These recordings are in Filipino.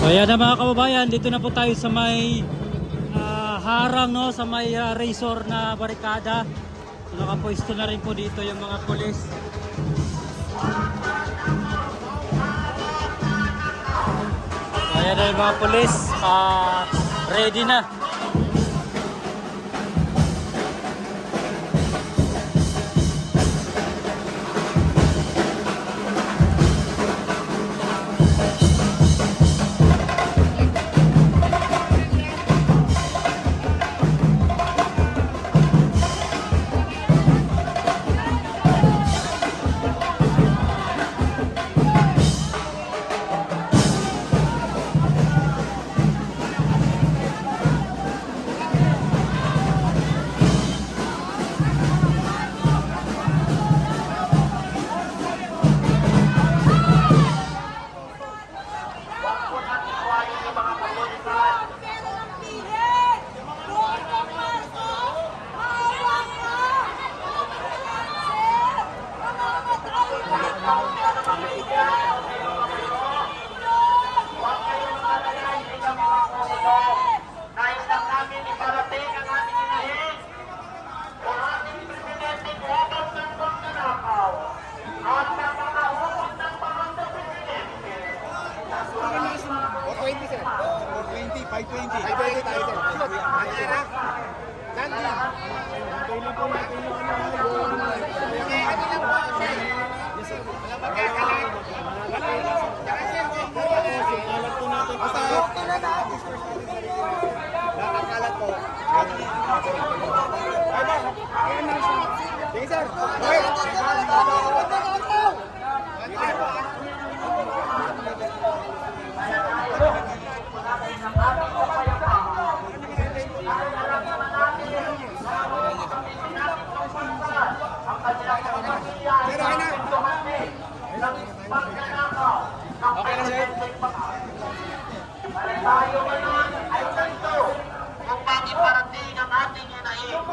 Kaya na mga kababayan, dito na po tayo sa may harang, no, sa may razor na barikada. Nakapwesto na rin po dito yung mga pulis. Kaya na yung mga pulis, ready na. Tayo ngayon ay ganito kung bakit parating ang ating hinaing.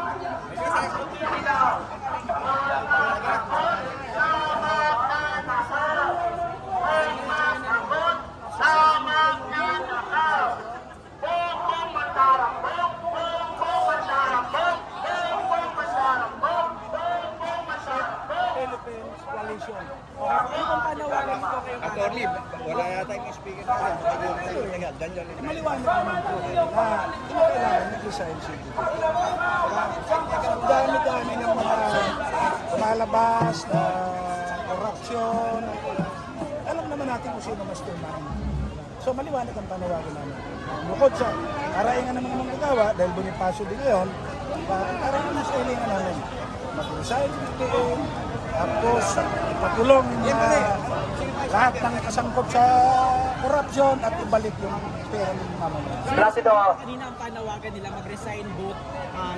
Attorney, wala yata yung speaker na yan. Maliwanag naman po na hindi kailangan nag-resign si Duterte. Ang dami-dami ng mga lumalabas na korupsyon. Alam naman natin kung sino mas tumahan. So maliwanag ang panawagan namin. Bukod sa karaingan naman ng magawa, dahil Bonifacio din ngayon, karaingan na sa ilingan namin. Mag-resign si PPM, tapos ipatulong lahat ng kasangkot sa korupsyon at ibalik yung pera ng mamamayan. Kanina ang panawagan nila mag-resign both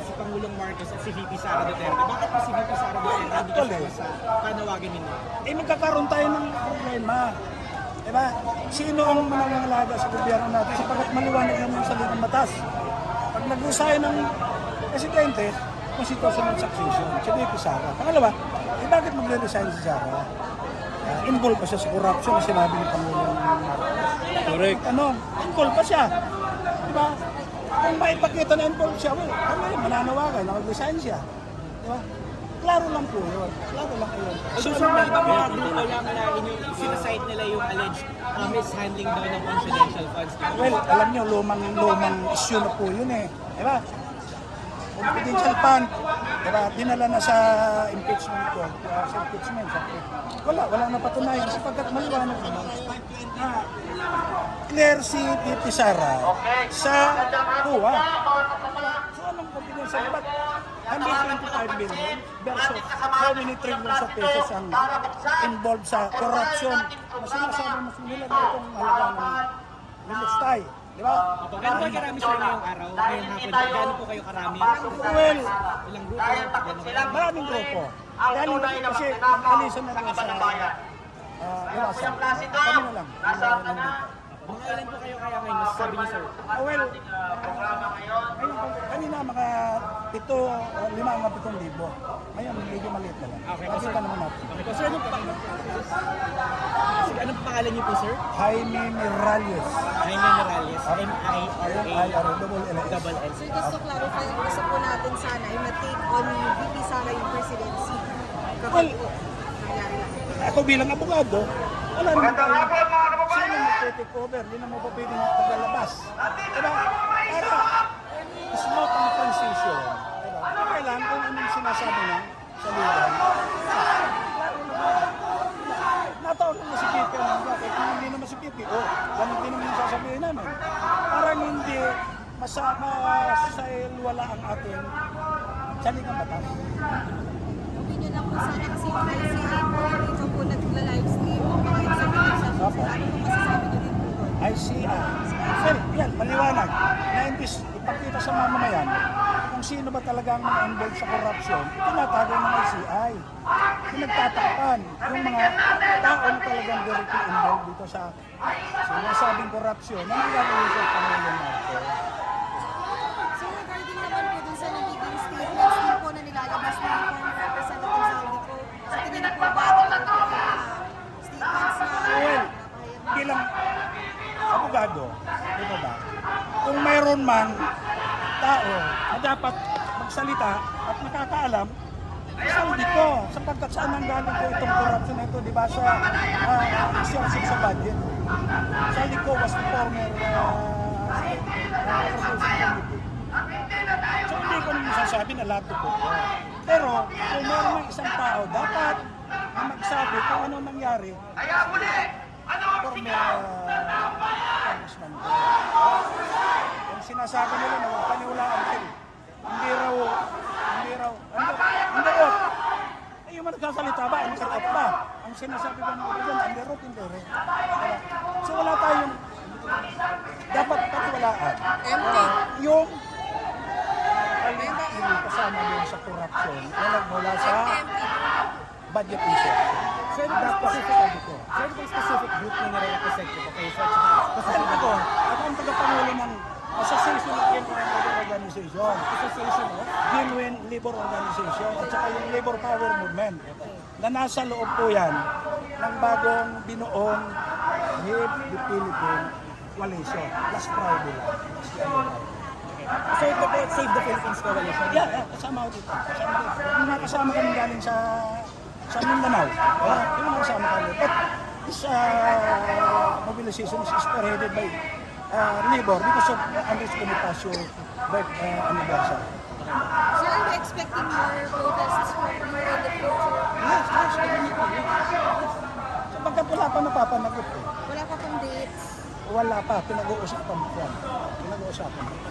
si Pangulong Marcos at si VP Sara Duterte. Bakit po si VP Sara Duterte hindi kasama sa panawagan nila? Magkakaroon tayo ng problema. Diba? Sino ang manangangalaga sa gobyerno natin sapagkat maliwanag naman sa ligang batas. Pag nag-resign ng presidente, constitutional succession, si VP Sara. Pangalawa, bakit mag-resign si Sara? Involved pa siya sa corruption na sinabi ni Pangulong Marcos. Correct. Involved pa siya. Diba? Kung maipakita na involved siya, mananawagan na mag-resign siya. Diba? Klaro lang po yun. Klaro lang po yun. So, sir, may iba mga grupo lang na sinasite nila yung alleged mishandling daw ng confidential funds. Well, alam nyo, lumang issue na po yun eh. Diba? Confidential fund, diba? Dinala na sa impeachment ko. Sa impeachment. Wala na patunayan sapagkat maliwanag naman. Clear si VP Sara sa kuha. So anong confidential fund? 125 million versus how many trillions of pesos ang involved sa corruption na sinasabi mo nila na itong halaga ng Milustay. Di ba? Gano'n po karami sir ngayong araw? Ngayong hapon, gano'n po kayo karami? Well, Ilang grupo? maraming grupo. Dahil kasi alisan na rin sa iwasan. Kami na lang. Mga ilan po kayo kaya ngayon? Masasabi niyo sir? Well, kanina mga 5 hanggang 7,000. Ngayon, medyo maliit na lang. Okay, Nakita naman natin. Okay po, sir, anong pangalan niyo po, sir? Jaime Miralles. Jaime Morales, MIRALLES. double L. So just to clarify, gusto po natin sana yung na-take on ni VP Sara yung presidency. Kapag po nangyari lang. Ako bilang abogado, wala naman tayo. Sino mag-take over? Hindi naman pa pwedeng tagalabas. Diba? Para smooth ang transition. Diba? Kailangan kung anong sinasabi na sa legal. Nataon naman si Pipi ang bakit kung hindi naman si Pipi, ganun din naman yung sasabihin namin. Parang hindi wala ang ating saligang batas. Opinion lang po sana kasi yung ICI po, dito po nagla-livestream. Mga examination. So Opo. ano po masasabi nyo din po doon? ICI. Sir, yan, maliwanag. Na imbis ipakita sa mamamayan kung sino ba talaga ang mga involved sa korupsyon, tinatago ng ICI. Pinagtatakpan yung mga tao na talagang directly involved dito sa sinasabing korupsyon na nagagawin sa Pangulong Marcos. So regarding naman po dun sa nagiging statements din po na nilalabas ng former Representative Zaldi po, sa tingin niyo po ba talaga po yung statements na Well, bilang abogado, di ba ba? Kung mayroon man tao na dapat magsalita at nakakaalam, saldi ko sapagkat saan ang galing ko itong corruption na ito, di ba, sa resources sa budget. Saldi ko was the former so hindi ko naman sasabi na lahat ito. Pero kung mayroon ng isang tao, dapat na magsabi kung ano nangyari former congressman ko. Yung sinasabi nila na huwag paniwalaan kayo. Hindi raw, yung mga nagsasalita ba, under oath ba? Ang sinasabi ba nila dyan, under oath, hindi rin. So wala tayong dapat paniwalaan. Yung kasama din sa corruption na nagmula sa budget issue. Sir, Dapat specific sabi ko. Sir, ano bang specific group na nire-represent ko po kayo, sir? Kasi ako ang tagapangulo ng Association of Genuine Labor Organization. Association of? Genuine Labor Organization at saka yung Labor Power Movement na nasa loob po yan ng bagong binuong Save the Philippine Coalition. Last Friday lang. So, ito po, Save the Philippines Coalition? Yeah, kasama ko dito. Yung mga kasama kami galing sa Mindanao. Yung mga kasama kami. But this mobilization is spearheaded by labor because of Andres Bonifacio anniversary. So are you expecting more protests from you in the future? Yes, definitely. Sapagkat wala pa napapanagot eh. Wala pa pong dates. Wala pa, pinag-uusapan pa. Pinag-uusapan pa.